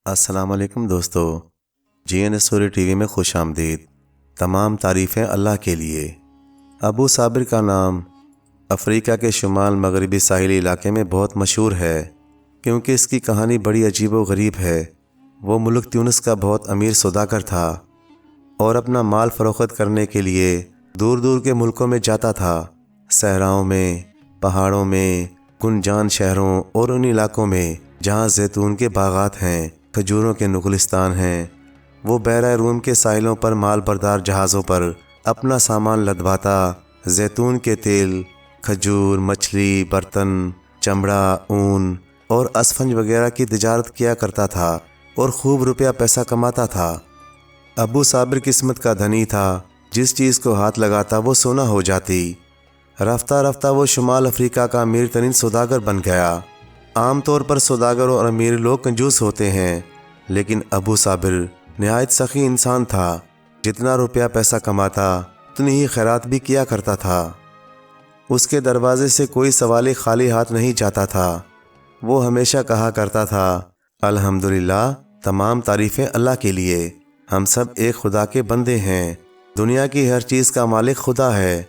السلام علیکم دوستو، جی این اسٹوری ٹی وی میں خوش آمدید۔ تمام تعریفیں اللہ کے لیے۔ ابو صابر کا نام افریقہ کے شمال مغربی ساحلی علاقے میں بہت مشہور ہے کیونکہ اس کی کہانی بڑی عجیب و غریب ہے۔ وہ ملک تیونس کا بہت امیر سوداگر تھا اور اپنا مال فروخت کرنے کے لیے دور دور کے ملکوں میں جاتا تھا، صحراؤں میں، پہاڑوں میں، گنجان شہروں اور ان علاقوں میں جہاں زیتون کے باغات ہیں، کھجوروں کے نخلستان ہیں۔ وہ بحیرہ روم کے ساحلوں پر مال بردار جہازوں پر اپنا سامان لدواتا، زیتون کے تیل، کھجور، مچھلی، برتن، چمڑا، اون اور اسفنج وغیرہ کی تجارت کیا کرتا تھا اور خوب روپیہ پیسہ کماتا تھا۔ ابو صابر قسمت کا دھنی تھا، جس چیز کو ہاتھ لگاتا وہ سونا ہو جاتی۔ رفتہ رفتہ وہ شمال افریقہ کا امیر ترین سوداگر بن گیا۔ عام طور پر سوداگر اور امیر لوگ کنجوس ہوتے ہیں، لیکن ابو صابر نہایت سخی انسان تھا۔ جتنا روپیہ پیسہ کماتا اتنی ہی خیرات بھی کیا کرتا تھا۔ اس کے دروازے سے کوئی سوالی خالی ہاتھ نہیں جاتا تھا۔ وہ ہمیشہ کہا کرتا تھا، الحمدللہ، تمام تعریفیں اللہ کے لیے، ہم سب ایک خدا کے بندے ہیں۔ دنیا کی ہر چیز کا مالک خدا ہے،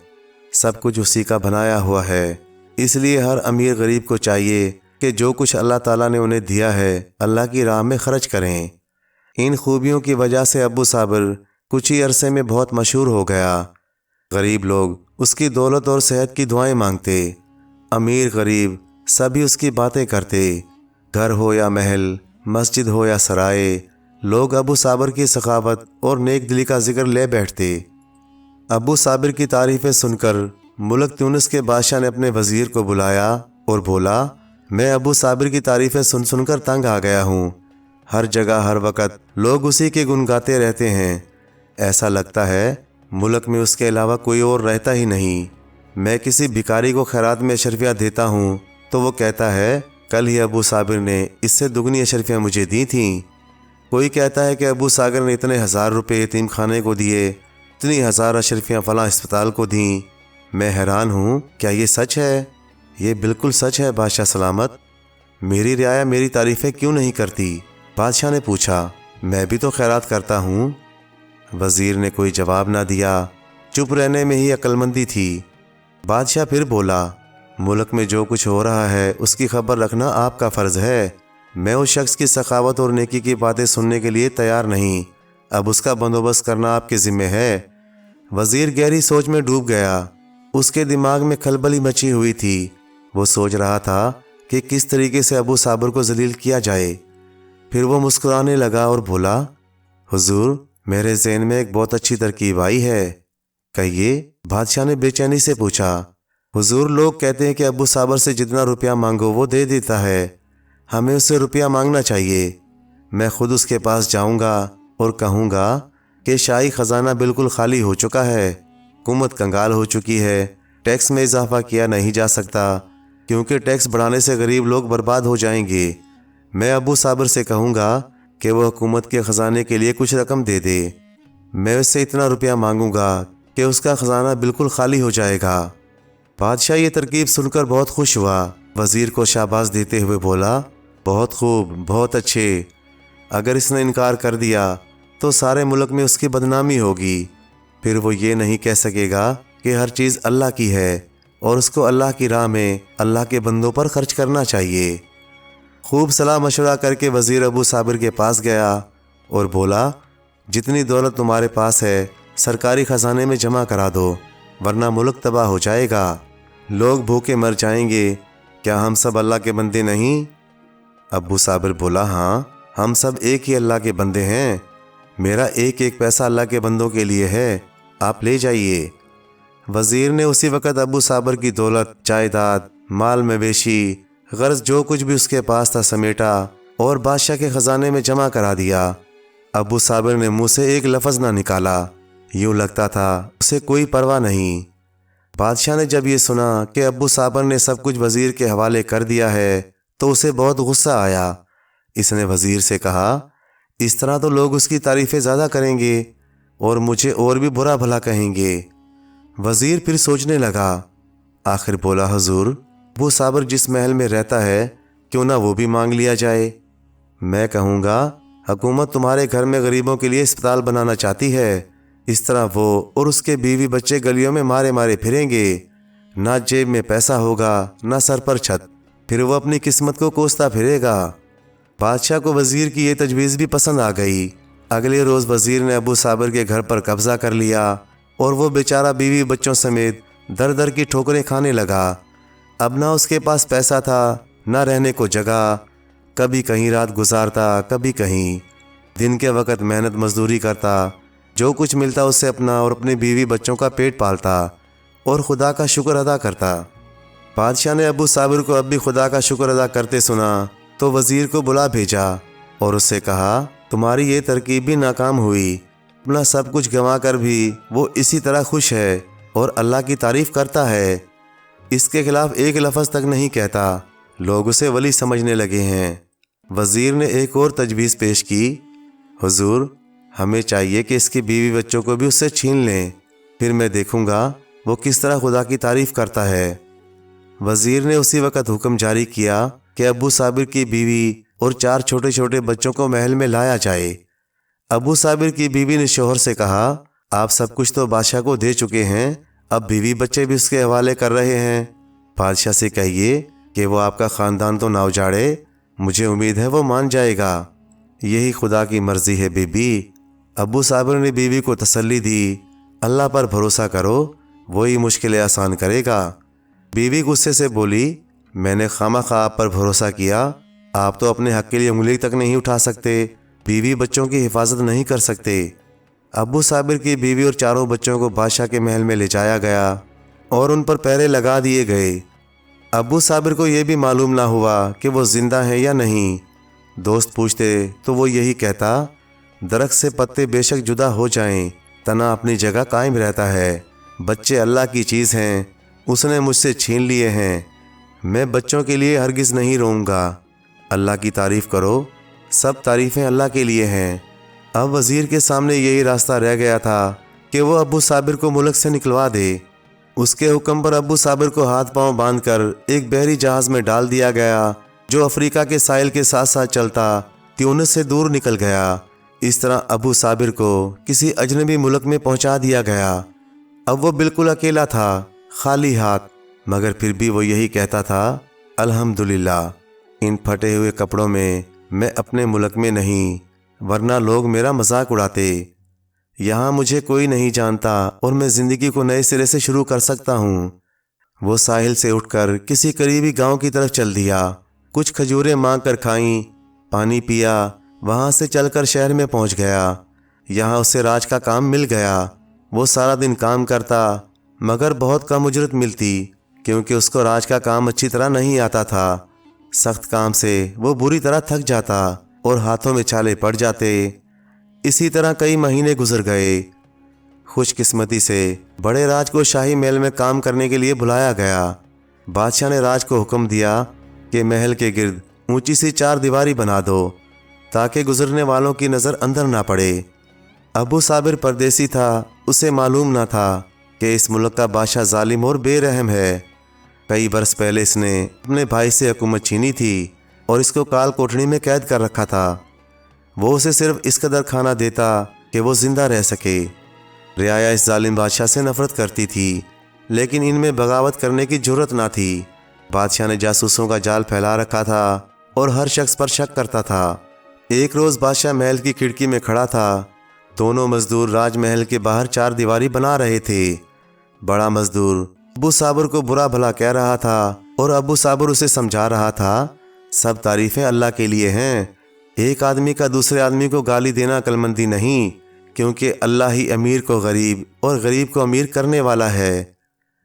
سب کچھ اسی کا بنایا ہوا ہے۔ اس لیے ہر امیر غریب کو چاہیے کہ جو کچھ اللہ تعالیٰ نے انہیں دیا ہے اللہ کی راہ میں خرچ کریں۔ ان خوبیوں کی وجہ سے ابو صابر کچھ ہی عرصے میں بہت مشہور ہو گیا۔ غریب لوگ اس کی دولت اور صحت کی دعائیں مانگتے، امیر غریب سبھی اس کی باتیں کرتے۔ گھر ہو یا محل، مسجد ہو یا سرائے، لوگ ابو صابر کی سخاوت اور نیک دلی کا ذکر لے بیٹھتے۔ ابو صابر کی تعریفیں سن کر ملک تیونس کے بادشاہ نے اپنے وزیر کو بلایا اور بولا، میں ابو صابر کی تعریفیں سن سن کر تنگ آ گیا ہوں۔ ہر جگہ ہر وقت لوگ اسی کے گن گاتے رہتے ہیں، ایسا لگتا ہے ملک میں اس کے علاوہ کوئی اور رہتا ہی نہیں۔ میں کسی بھکاری کو خیرات میں اشرفیاں دیتا ہوں تو وہ کہتا ہے، کل ہی ابو صابر نے اس سے دگنی اشرفیاں مجھے دی تھیں۔ کوئی کہتا ہے کہ ابو صابر نے اتنے 1000 روپے یتیم خانے کو دیے، اتنی 1000 اشرفیاں فلاں اسپتال کو دیں۔ میں حیران ہوں، کیا یہ سچ ہے؟ یہ بالکل سچ ہے بادشاہ سلامت۔ میری رعایا میری تعریفیں کیوں نہیں کرتی؟ بادشاہ نے پوچھا۔ میں بھی تو خیرات کرتا ہوں۔ وزیر نے کوئی جواب نہ دیا، چپ رہنے میں ہی عقل مندی تھی۔ بادشاہ پھر بولا، ملک میں جو کچھ ہو رہا ہے اس کی خبر رکھنا آپ کا فرض ہے۔ میں اس شخص کی سخاوت اور نیکی کی باتیں سننے کے لیے تیار نہیں، اب اس کا بندوبست کرنا آپ کے ذمہ ہے۔ وزیر گہری سوچ میں ڈوب گیا۔ اس کے دماغ میں کھلبلی مچی ہوئی تھی۔ وہ سوچ رہا تھا کہ کس طریقے سے ابو صابر کو ذلیل کیا جائے۔ پھر وہ مسکرانے لگا اور بولا، حضور، میرے ذہن میں ایک بہت اچھی ترکیب آئی ہے۔ کہیے، بادشاہ نے بے چینی سے پوچھا۔ حضور، لوگ کہتے ہیں کہ ابو صابر سے جتنا روپیہ مانگو وہ دے دیتا ہے، ہمیں اس سے روپیہ مانگنا چاہیے۔ میں خود اس کے پاس جاؤں گا اور کہوں گا کہ شاہی خزانہ بالکل خالی ہو چکا ہے، حکومت کنگال ہو چکی ہے، ٹیکس میں اضافہ کیا نہیں جا سکتا کیونکہ ٹیکس بڑھانے سے غریب لوگ برباد ہو جائیں گے۔ میں ابو صابر سے کہوں گا کہ وہ حکومت کے خزانے کے لیے کچھ رقم دے دے۔ میں اس سے اتنا روپیہ مانگوں گا کہ اس کا خزانہ بالکل خالی ہو جائے گا۔ بادشاہ یہ ترکیب سن کر بہت خوش ہوا۔ وزیر کو شاباش دیتے ہوئے بولا، بہت خوب، بہت اچھے۔ اگر اس نے انکار کر دیا تو سارے ملک میں اس کی بدنامی ہوگی، پھر وہ یہ نہیں کہہ سکے گا کہ ہر چیز اللہ کی ہے اور اس کو اللہ کی راہ میں اللہ کے بندوں پر خرچ کرنا چاہیے۔ خوب صلاح مشورہ کر کے وزیر ابو صابر کے پاس گیا اور بولا، جتنی دولت تمہارے پاس ہے سرکاری خزانے میں جمع کرا دو، ورنہ ملک تباہ ہو جائے گا، لوگ بھوکے مر جائیں گے۔ کیا ہم سب اللہ کے بندے نہیں؟ ابو صابر بولا، ہاں، ہم سب ایک ہی اللہ کے بندے ہیں، میرا ایک ایک پیسہ اللہ کے بندوں کے لیے ہے، آپ لے جائیے۔ وزیر نے اسی وقت ابو صابر کی دولت، جائیداد، مال مویشی، غرض جو کچھ بھی اس کے پاس تھا سمیٹا اور بادشاہ کے خزانے میں جمع کرا دیا۔ ابو صابر نے منہ سے ایک لفظ نہ نکالا، یوں لگتا تھا اسے کوئی پرواہ نہیں۔ بادشاہ نے جب یہ سنا کہ ابو صابر نے سب کچھ وزیر کے حوالے کر دیا ہے تو اسے بہت غصہ آیا۔ اس نے وزیر سے کہا، اس طرح تو لوگ اس کی تعریفیں زیادہ کریں گے اور مجھے اور بھی برا بھلا کہیں گے۔ وزیر پھر سوچنے لگا، آخر بولا، حضور، ابو صابر جس محل میں رہتا ہے کیوں نہ وہ بھی مانگ لیا جائے۔ میں کہوں گا حکومت تمہارے گھر میں غریبوں کے لیے اسپتال بنانا چاہتی ہے۔ اس طرح وہ اور اس کے بیوی بچے گلیوں میں مارے مارے پھریں گے، نہ جیب میں پیسہ ہوگا نہ سر پر چھت، پھر وہ اپنی قسمت کو کوستا پھرے گا۔ بادشاہ کو وزیر کی یہ تجویز بھی پسند آ گئی۔ اگلے روز وزیر نے ابو صابر کے گھر پر قبضہ کر لیا اور وہ بیچارہ بیوی بچوں سمیت در در کی ٹھوکریں کھانے لگا۔ اب نہ اس کے پاس پیسہ تھا نہ رہنے کو جگہ، کبھی کہیں رات گزارتا کبھی کہیں، دن کے وقت محنت مزدوری کرتا، جو کچھ ملتا اس سے اپنا اور اپنی بیوی بچوں کا پیٹ پالتا اور خدا کا شکر ادا کرتا۔ بادشاہ نے ابو صابر کو اب بھی خدا کا شکر ادا کرتے سنا تو وزیر کو بلا بھیجا اور اس سے کہا، تمہاری یہ ترکیب بھی ناکام ہوئی، اپنا سب کچھ گنوا کر بھی وہ اسی طرح خوش ہے اور اللہ کی تعریف کرتا ہے، اس کے خلاف ایک لفظ تک نہیں کہتا، لوگ اسے ولی سمجھنے لگے ہیں۔ وزیر نے ایک اور تجویز پیش کی، حضور ہمیں چاہیے کہ اس کی بیوی بچوں کو بھی اس سے چھین لیں، پھر میں دیکھوں گا وہ کس طرح خدا کی تعریف کرتا ہے۔ وزیر نے اسی وقت حکم جاری کیا کہ ابو صابر کی بیوی اور 4 چھوٹے چھوٹے بچوں کو محل میں لایا جائے۔ ابو صابر کی بیوی نے شوہر سے کہا، آپ سب کچھ تو بادشاہ کو دے چکے ہیں، اب بیوی بچے بھی اس کے حوالے کر رہے ہیں، بادشاہ سے کہیے کہ وہ آپ کا خاندان تو نہ اجاڑے، مجھے امید ہے وہ مان جائے گا، یہی خدا کی مرضی ہے۔ بی بی ابو صابر نے بیوی کو تسلی دی، اللہ پر بھروسہ کرو، وہی مشکلیں آسان کرے گا۔ بیوی غصے سے بولی، میں نے خواہ آپ پر بھروسہ کیا، آپ تو اپنے حق کے لیے انگلی تک نہیں اٹھا سکتے، بیوی بچوں کی حفاظت نہیں کر سکتے۔ ابو صابر کی بیوی اور 4 بچوں کو بادشاہ کے محل میں لے جایا گیا اور ان پر پہرے لگا دیے گئے۔ ابو صابر کو یہ بھی معلوم نہ ہوا کہ وہ زندہ ہیں یا نہیں۔ دوست پوچھتے تو وہ یہی کہتا، درخت سے پتے بے شک جدا ہو جائیں، تنا اپنی جگہ قائم رہتا ہے، بچے اللہ کی چیز ہیں، اس نے مجھ سے چھین لیے ہیں، میں بچوں کے لیے ہرگز نہیں روؤں گا، اللہ کی تعریف کرو، سب تعریفیں اللہ کے لیے ہیں۔ اب وزیر کے سامنے یہی راستہ رہ گیا تھا کہ وہ ابو صابر کو ملک سے نکلوا دے۔ اس کے حکم پر ابو صابر کو ہاتھ پاؤں باندھ کر ایک بحری جہاز میں ڈال دیا گیا جو افریقہ کے ساحل کے ساتھ ساتھ چلتا تیونس سے دور نکل گیا۔ اس طرح ابو صابر کو کسی اجنبی ملک میں پہنچا دیا گیا۔ اب وہ بالکل اکیلا تھا، خالی ہاتھ، مگر پھر بھی وہ یہی کہتا تھا، الحمدللہ، ان پھٹے ہوئے کپڑوں میں میں اپنے ملک میں نہیں، ورنہ لوگ میرا مذاق اڑاتے۔ یہاں مجھے کوئی نہیں جانتا اور میں زندگی کو نئے سرے سے شروع کر سکتا ہوں۔ وہ ساحل سے اٹھ کر کسی قریبی گاؤں کی طرف چل دیا، کچھ کھجوریں مانگ کر کھائیں، پانی پیا، وہاں سے چل کر شہر میں پہنچ گیا۔ یہاں اسے راج کا کام مل گیا۔ وہ سارا دن کام کرتا مگر بہت کم اجرت ملتی، کیونکہ اس کو راج کا کام اچھی طرح نہیں آتا تھا۔ سخت کام سے وہ بری طرح تھک جاتا اور ہاتھوں میں چھالے پڑ جاتے۔ اسی طرح کئی مہینے گزر گئے۔ خوش قسمتی سے بڑے راج کو شاہی محل میں کام کرنے کے لیے بلایا گیا۔ بادشاہ نے راج کو حکم دیا کہ محل کے گرد اونچی سی 4 دیواری بنا دو تاکہ گزرنے والوں کی نظر اندر نہ پڑے۔ ابو صابر پردیسی تھا، اسے معلوم نہ تھا کہ اس ملک کا بادشاہ ظالم اور بے رحم ہے۔ کئی برس پہلے اس نے اپنے بھائی سے حکومت چھینی تھی اور اس کو کال کوٹھڑی میں قید کر رکھا تھا۔ وہ اسے صرف اس قدر کھانا دیتا کہ وہ زندہ رہ سکے۔ رعایا اس ظالم بادشاہ سے نفرت کرتی تھی، لیکن ان میں بغاوت کرنے کی جرت نہ تھی۔ بادشاہ نے جاسوسوں کا جال پھیلا رکھا تھا اور ہر شخص پر شک کرتا تھا۔ ایک روز بادشاہ محل کی کھڑکی میں کھڑا تھا، دونوں مزدور راج محل کے باہر 4 دیواری بنا رہے تھے۔ بڑا مزدور ابو صابر کو برا بھلا کہہ رہا تھا اور ابو صابر اسے سمجھا رہا تھا، سب تعریفیں اللہ کے لیے ہیں، ایک آدمی کا دوسرے آدمی کو گالی دینا عقل مندی نہیں، کیونکہ اللہ ہی امیر کو غریب اور غریب کو امیر کرنے والا ہے۔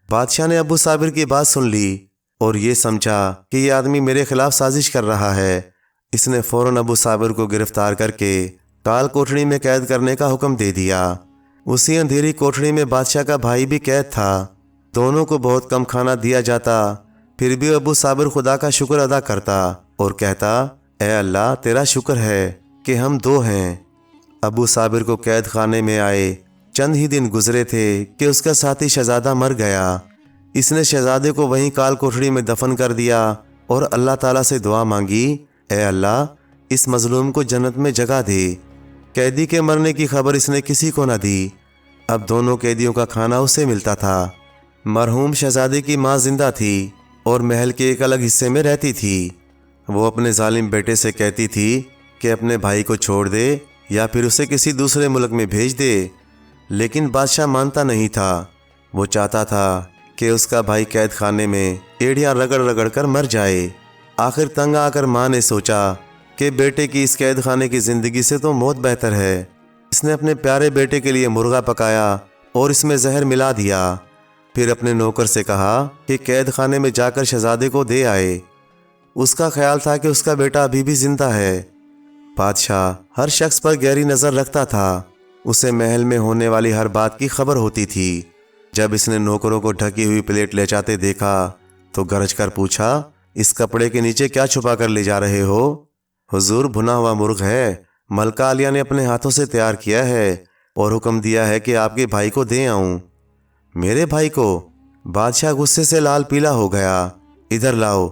بادشاہ نے ابو صابر کی بات سن لی اور یہ سمجھا کہ یہ آدمی میرے خلاف سازش کر رہا ہے۔ اس نے فوراً ابو صابر کو گرفتار کر کے کال کوٹھڑی میں قید کرنے کا حکم دے دیا۔ اسی اندھیری کوٹھڑی میں بادشاہ کا بھائی بھی قید تھا۔ دونوں کو بہت کم کھانا دیا جاتا، پھر بھی ابو صابر خدا کا شکر ادا کرتا اور کہتا، اے اللہ تیرا شکر ہے کہ ہم 2 ہیں۔ ابو صابر کو قید خانے میں آئے چند ہی دن گزرے تھے کہ اس کا ساتھی شہزادہ مر گیا۔ اس نے شہزادے کو وہیں کال کوٹھڑی میں دفن کر دیا اور اللہ تعالیٰ سے دعا مانگی، اے اللہ اس مظلوم کو جنت میں جگہ دے۔ قیدی کے مرنے کی خبر اس نے کسی کو نہ دی۔ اب دونوں قیدیوں کا کھانا اسے ملتا تھا۔ مرحوم شہزادے کی ماں زندہ تھی اور محل کے ایک الگ حصے میں رہتی تھی۔ وہ اپنے ظالم بیٹے سے کہتی تھی کہ اپنے بھائی کو چھوڑ دے یا پھر اسے کسی دوسرے ملک میں بھیج دے، لیکن بادشاہ مانتا نہیں تھا۔ وہ چاہتا تھا کہ اس کا بھائی قید خانے میں ایڑیاں رگڑ رگڑ کر مر جائے۔ آخر تنگ آ کر ماں نے سوچا کہ بیٹے کی اس قید خانے کی زندگی سے تو موت بہتر ہے۔ اس نے اپنے پیارے بیٹے کے لیے مرغا پکایا اور اس میں زہر ملا دیا۔ پھر اپنے نوکر سے کہا کہ قید خانے میں جا کر شہزادے کو دے آئے۔ اس کا خیال تھا کہ اس کا بیٹا ابھی بھی زندہ ہے۔ بادشاہ ہر شخص پر گہری نظر رکھتا تھا۔ اسے محل میں ہونے والی ہر بات کی خبر ہوتی تھی۔ جب اس نے نوکروں کو ڈھکی ہوئی پلیٹ لے جاتے دیکھا تو گرج کر پوچھا، اس کپڑے کے نیچے کیا چھپا کر لے جا رہے ہو؟ حضور، بھنا ہوا مرغ ہے، ملکہ عالیہ نے اپنے ہاتھوں سے تیار کیا ہے اور حکم دیا ہے کہ آپ کے بھائی کو دے آؤں۔ میرے بھائی کو؟ بادشاہ غصے سے لال پیلا ہو گیا۔ ادھر لاؤ،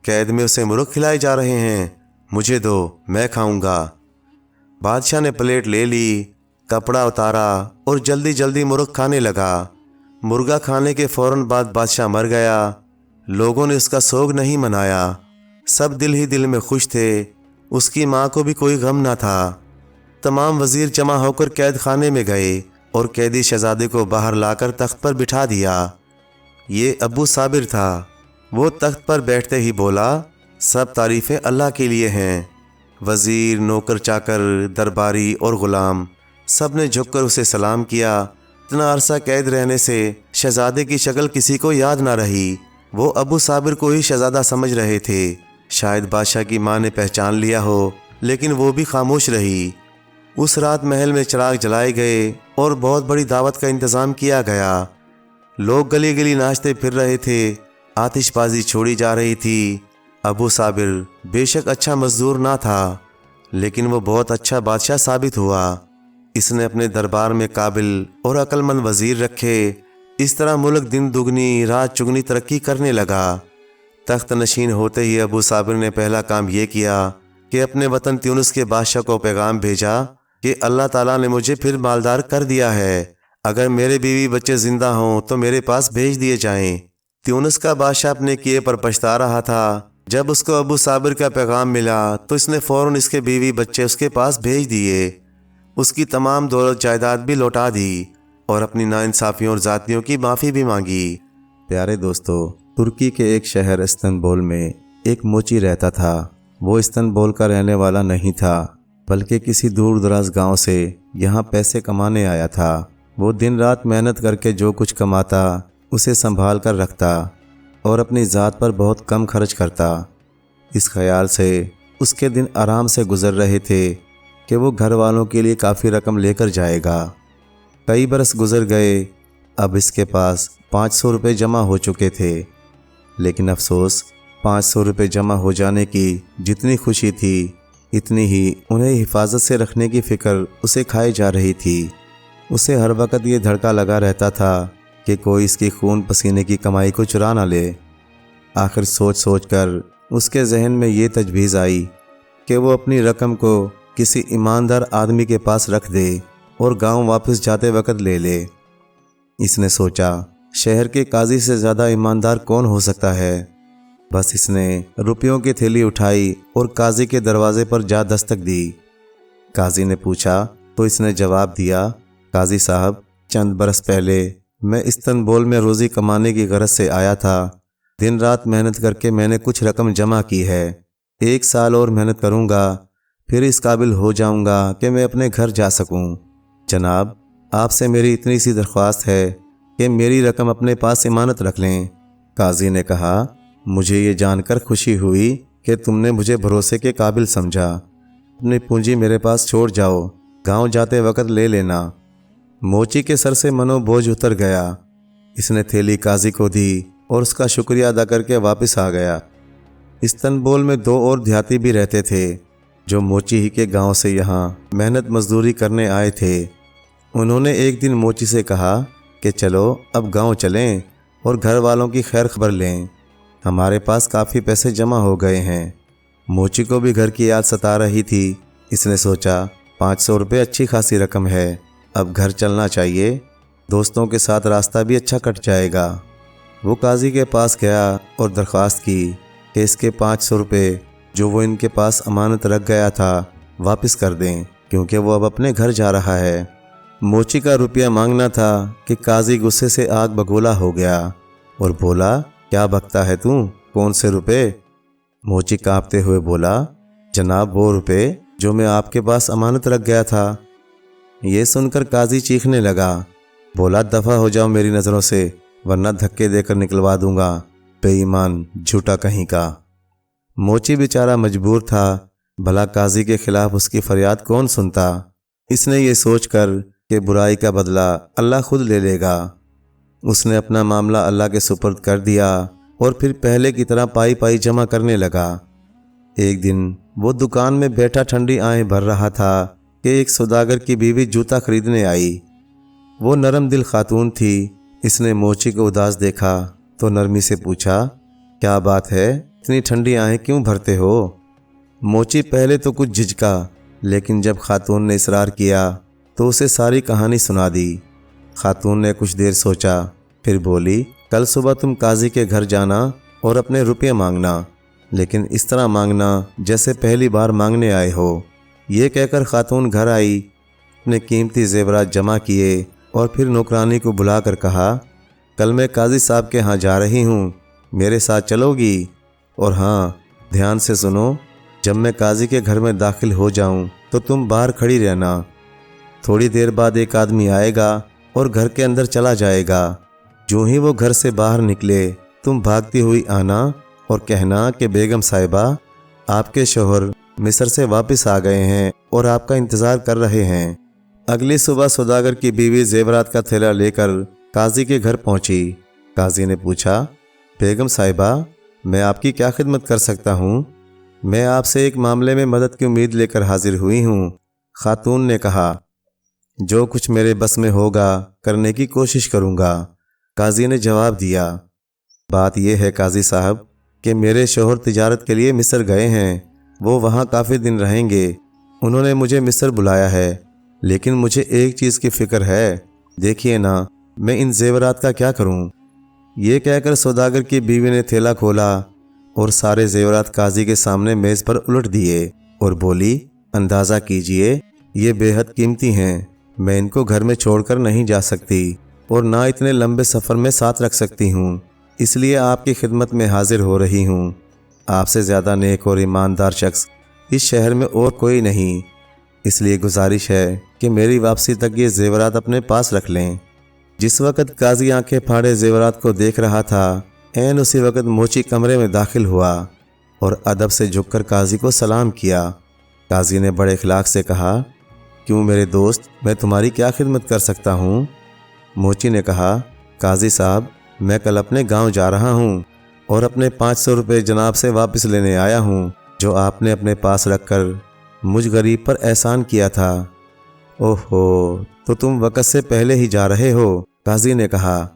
قید میں اسے مرغ کھلائے جا رہے ہیں، مجھے دو، میں کھاؤں گا۔ بادشاہ نے پلیٹ لے لی، کپڑا اتارا اور جلدی جلدی مرغ کھانے لگا۔ مرغا کھانے کے فوراً بعد بادشاہ مر گیا۔ لوگوں نے اس کا سوگ نہیں منایا، سب دل ہی دل میں خوش تھے۔ اس کی ماں کو بھی کوئی غم نہ تھا۔ تمام وزیر جمع ہو کر قید خانے میں گئے اور قیدی شہزادے کو باہر لا کر تخت پر بٹھا دیا۔ یہ ابو صابر تھا۔ وہ تخت پر بیٹھتے ہی بولا، سب تعریفیں اللہ کے لیے ہیں۔ وزیر، نوکر چاکر، درباری اور غلام سب نے جھک کر اسے سلام کیا۔ اتنا عرصہ قید رہنے سے شہزادے کی شکل کسی کو یاد نہ رہی۔ وہ ابو صابر کو ہی شہزادہ سمجھ رہے تھے۔ شاید بادشاہ کی ماں نے پہچان لیا ہو، لیکن وہ بھی خاموش رہی۔ اس رات محل میں چراغ جلائے گئے اور بہت بڑی دعوت کا انتظام کیا گیا۔ لوگ گلی گلی ناچتے پھر رہے تھے، آتش بازی چھوڑی جا رہی تھی۔ ابو صابر بے شک اچھا مزدور نہ تھا، لیکن وہ بہت اچھا بادشاہ ثابت ہوا۔ اس نے اپنے دربار میں قابل اور عقل مند وزیر رکھے۔ اس طرح ملک دن دگنی رات چگنی ترقی کرنے لگا۔ تخت نشین ہوتے ہی ابو صابر نے پہلا کام یہ کیا کہ اپنے وطن تیونس کے بادشاہ کو پیغام بھیجا کہ اللہ تعالیٰ نے مجھے پھر مالدار کر دیا ہے، اگر میرے بیوی بچے زندہ ہوں تو میرے پاس بھیج دیے جائیں۔ تیونس کا بادشاہ اپنے کیے پر پچھتا رہا تھا۔ جب اس کو ابو صابر کا پیغام ملا تو اس نے فوراً اس کے بیوی بچے اس کے پاس بھیج دیے۔ اس کی تمام دولت جائیداد بھی لوٹا دی اور اپنی ناانصافیوں اور ذاتیوں کی معافی بھی مانگی۔ پیارے دوستو، ترکی کے ایک شہر استنبول میں ایک موچی رہتا تھا۔ وہ استنبول کا رہنے والا نہیں تھا، بلکہ کسی دور دراز گاؤں سے یہاں پیسے کمانے آیا تھا۔ وہ دن رات محنت کر کے جو کچھ کماتا اسے سنبھال کر رکھتا اور اپنی ذات پر بہت کم خرچ کرتا۔ اس خیال سے اس کے دن آرام سے گزر رہے تھے کہ وہ گھر والوں کے لیے کافی رقم لے کر جائے گا۔ کئی برس گزر گئے۔ اب اس کے پاس 500 روپے جمع ہو چکے تھے، لیکن افسوس 500 روپے جمع ہو جانے کی جتنی خوشی تھی، اتنی ہی انہیں حفاظت سے رکھنے کی فکر اسے کھائی جا رہی تھی۔ اسے ہر وقت یہ دھڑکا لگا رہتا تھا کہ کوئی اس کی خون پسینے کی کمائی کو چرا نہ لے۔ آخر سوچ سوچ کر اس کے ذہن میں یہ تجویز آئی کہ وہ اپنی رقم کو کسی ایماندار آدمی کے پاس رکھ دے اور گاؤں واپس جاتے وقت لے لے۔ اس نے سوچا، شہر کے قاضی سے زیادہ ایماندار کون ہو سکتا ہے؟ بس اس نے روپیوں کی تھیلی اٹھائی اور قاضی کے دروازے پر جا دستک دی۔ قاضی نے پوچھا تو اس نے جواب دیا، قاضی صاحب، چند برس پہلے میں استنبول میں روزی کمانے کی غرض سے آیا تھا۔ دن رات محنت کر کے میں نے کچھ رقم جمع کی ہے۔ 1 سال اور محنت کروں گا، پھر اس قابل ہو جاؤں گا کہ میں اپنے گھر جا سکوں۔ جناب، آپ سے میری اتنی سی درخواست ہے کہ میری رقم اپنے پاس امانت رکھ لیں۔ قاضی نے کہا، مجھے یہ جان کر خوشی ہوئی کہ تم نے مجھے بھروسے کے قابل سمجھا۔ اپنی پونجی میرے پاس چھوڑ جاؤ، گاؤں جاتے وقت لے لینا۔ موچی کے سر سے منو بوجھ اتر گیا۔ اس نے تھیلی قاضی کو دی اور اس کا شکریہ ادا کر کے واپس آ گیا۔ استنبول میں 2 اور دیہاتی بھی رہتے تھے جو موچی ہی کے گاؤں سے یہاں محنت مزدوری کرنے آئے تھے۔ انہوں نے ایک دن موچی سے کہا کہ چلو اب گاؤں چلیں اور گھر والوں کی خیر خبر لیں، ہمارے پاس کافی پیسے جمع ہو گئے ہیں۔ موچی کو بھی گھر کی یاد ستا رہی تھی۔ اس نے سوچا 500 روپے اچھی خاصی رقم ہے، اب گھر چلنا چاہیے، دوستوں کے ساتھ راستہ بھی اچھا کٹ جائے گا۔ وہ قاضی کے پاس گیا اور درخواست کی کہ اس کے 500 روپے جو وہ ان کے پاس امانت رکھ گیا تھا واپس کر دیں، کیونکہ وہ اب اپنے گھر جا رہا ہے۔ موچی کا روپیہ مانگنا تھا کہ قاضی غصے سے آگ بگولا ہو گیا اور بولا، کیا بکتا ہے تو؟ کون سے روپے؟ موچی کانپتے ہوئے بولا، جناب وہ روپے جو میں آپ کے پاس امانت رکھ گیا تھا۔ یہ سن کر قاضی چیخنے لگا، بولا، دفع ہو جاؤ میری نظروں سے ورنہ دھکے دے کر نکلوا دوں گا، بے ایمان جھوٹا کہیں کا۔ موچی بیچارہ مجبور تھا، بھلا قاضی کے خلاف اس کی فریاد کون سنتا۔ اس نے یہ سوچ کر کہ برائی کا بدلہ اللہ خود لے لے گا، اس نے اپنا معاملہ اللہ کے سپرد کر دیا اور پھر پہلے کی طرح پائی پائی جمع کرنے لگا۔ ایک دن وہ دکان میں بیٹھا ٹھنڈی آہیں بھر رہا تھا کہ ایک سوداگر کی بیوی جوتا خریدنے آئی۔ وہ نرم دل خاتون تھی۔ اس نے موچی کو اداس دیکھا تو نرمی سے پوچھا، کیا بات ہے، اتنی ٹھنڈی آہیں کیوں بھرتے ہو؟ موچی پہلے تو کچھ جھجکا، لیکن جب خاتون نے اصرار کیا تو اسے ساری کہانی سنا دی۔ خاتون نے کچھ دیر سوچا، پھر بولی، کل صبح تم قاضی کے گھر جانا اور اپنے روپے مانگنا، لیکن اس طرح مانگنا جیسے پہلی بار مانگنے آئے ہو۔ یہ کہہ کر خاتون گھر آئی، اپنے قیمتی زیورات جمع کیے اور پھر نوکرانی کو بلا کر کہا، کل میں قاضی صاحب کے ہاں جا رہی ہوں، میرے ساتھ چلو گی؟ اور ہاں، دھیان سے سنو، جب میں قاضی کے گھر میں داخل ہو جاؤں تو تم باہر کھڑی رہنا۔ تھوڑی دیر بعد ایک آدمی آئے گا اور گھر کے اندر چلا جائے گا۔ جو ہی وہ گھر سے باہر نکلے تم بھاگتی ہوئی آنا اور کہنا کہ بیگم صاحبہ، آپ کے شوہر مصر سے واپس آ گئے ہیں اور آپ کا انتظار کر رہے ہیں۔ اگلی صبح سوداگر کی بیوی زیورات کا تھیلا لے کر قاضی کے گھر پہنچی۔ قاضی نے پوچھا، بیگم صاحبہ، میں آپ کی کیا خدمت کر سکتا ہوں؟ میں آپ سے ایک معاملے میں مدد کی امید لے کر حاضر ہوئی ہوں۔ خاتون نے کہا، جو کچھ میرے بس میں ہوگا کرنے کی کوشش کروں گا۔ قاضی نے جواب دیا، بات یہ ہے قاضی صاحب کہ میرے شوہر تجارت کے لیے مصر گئے ہیں، وہ وہاں کافی دن رہیں گے، انہوں نے مجھے مصر بلایا ہے، لیکن مجھے ایک چیز کی فکر ہے، دیکھیے نا میں ان زیورات کا کیا کروں؟ یہ کہہ کر سوداگر کی بیوی نے تھیلا کھولا اور سارے زیورات قاضی کے سامنے میز پر الٹ دیے اور بولی، اندازہ کیجئے یہ بے حد قیمتی ہیں، میں ان کو گھر میں چھوڑ کر نہیں جا سکتی اور نہ اتنے لمبے سفر میں ساتھ رکھ سکتی ہوں، اس لیے آپ کی خدمت میں حاضر ہو رہی ہوں۔ آپ سے زیادہ نیک اور ایماندار شخص اس شہر میں اور کوئی نہیں، اس لیے گزارش ہے کہ میری واپسی تک یہ زیورات اپنے پاس رکھ لیں۔ جس وقت قاضی آنکھیں پھاڑے زیورات کو دیکھ رہا تھا، عین اسی وقت موچی کمرے میں داخل ہوا اور ادب سے جھک کر قاضی کو سلام کیا۔ قاضی نے بڑے اخلاق سے کہا، کیوں میرے دوست، میں تمہاری کیا خدمت کر سکتا ہوں؟ موچی نے کہا، قاضی صاحب، میں کل اپنے گاؤں جا رہا ہوں اور اپنے 500 روپے جناب سے واپس لینے آیا ہوں جو آپ نے اپنے پاس رکھ کر مجھ غریب پر احسان کیا تھا۔ اوہو، تو تم وقت سے پہلے ہی جا رہے ہو، قاضی نے کہا۔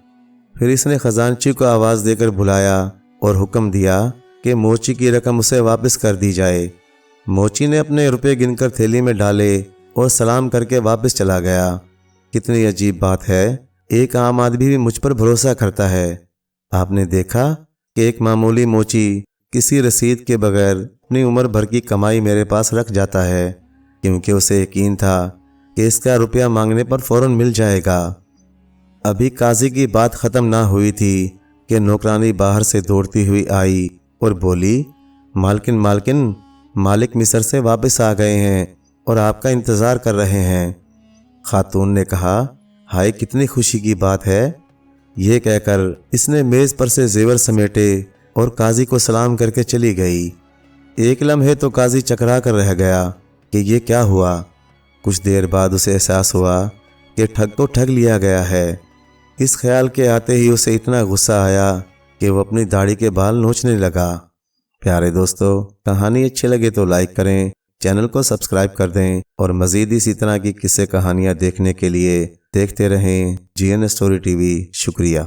پھر اس نے خزانچی کو آواز دے کر بلایا اور حکم دیا کہ موچی کی رقم اسے واپس کر دی جائے۔ موچی نے اپنے روپے گن کر تھیلی میں ڈالے اور سلام کر کے واپس چلا گیا۔ کتنی عجیب بات ہے، ایک عام آدمی بھی مجھ پر بھروسہ کرتا ہے۔ آپ نے دیکھا کہ ایک معمولی موچی کسی رسید کے بغیر اپنی عمر بھر کی کمائی میرے پاس رکھ جاتا ہے، کیونکہ اسے یقین تھا کہ اس کا روپیہ مانگنے پر فوراً مل جائے گا۔ ابھی قاضی کی بات ختم نہ ہوئی تھی کہ نوکرانی باہر سے دوڑتی ہوئی آئی اور بولی، مالکن مالک مصر سے واپس آ گئے ہیں اور آپ کا انتظار کر رہے ہیں۔ خاتون نے کہا، ہائے کتنی خوشی کی بات ہے۔ یہ کہہ کر اس نے میز پر سے زیور سمیٹے اور قاضی کو سلام کر کے چلی گئی۔ ایک لمحے تو قاضی چکرا کر رہ گیا کہ یہ کیا ہوا۔ کچھ دیر بعد اسے احساس ہوا کہ ٹھگ کو ٹھگ لیا گیا ہے۔ اس خیال کے آتے ہی اسے اتنا غصہ آیا کہ وہ اپنی داڑھی کے بال نوچنے لگا۔ پیارے دوستو، کہانی اچھی لگے تو لائک کریں، چینل کو سبسکرائب کر دیں اور مزید اسی طرح کی قصے کہانیاں دیکھنے کے لیے دیکھتے رہیں GN اسٹوری TV۔ شکریہ۔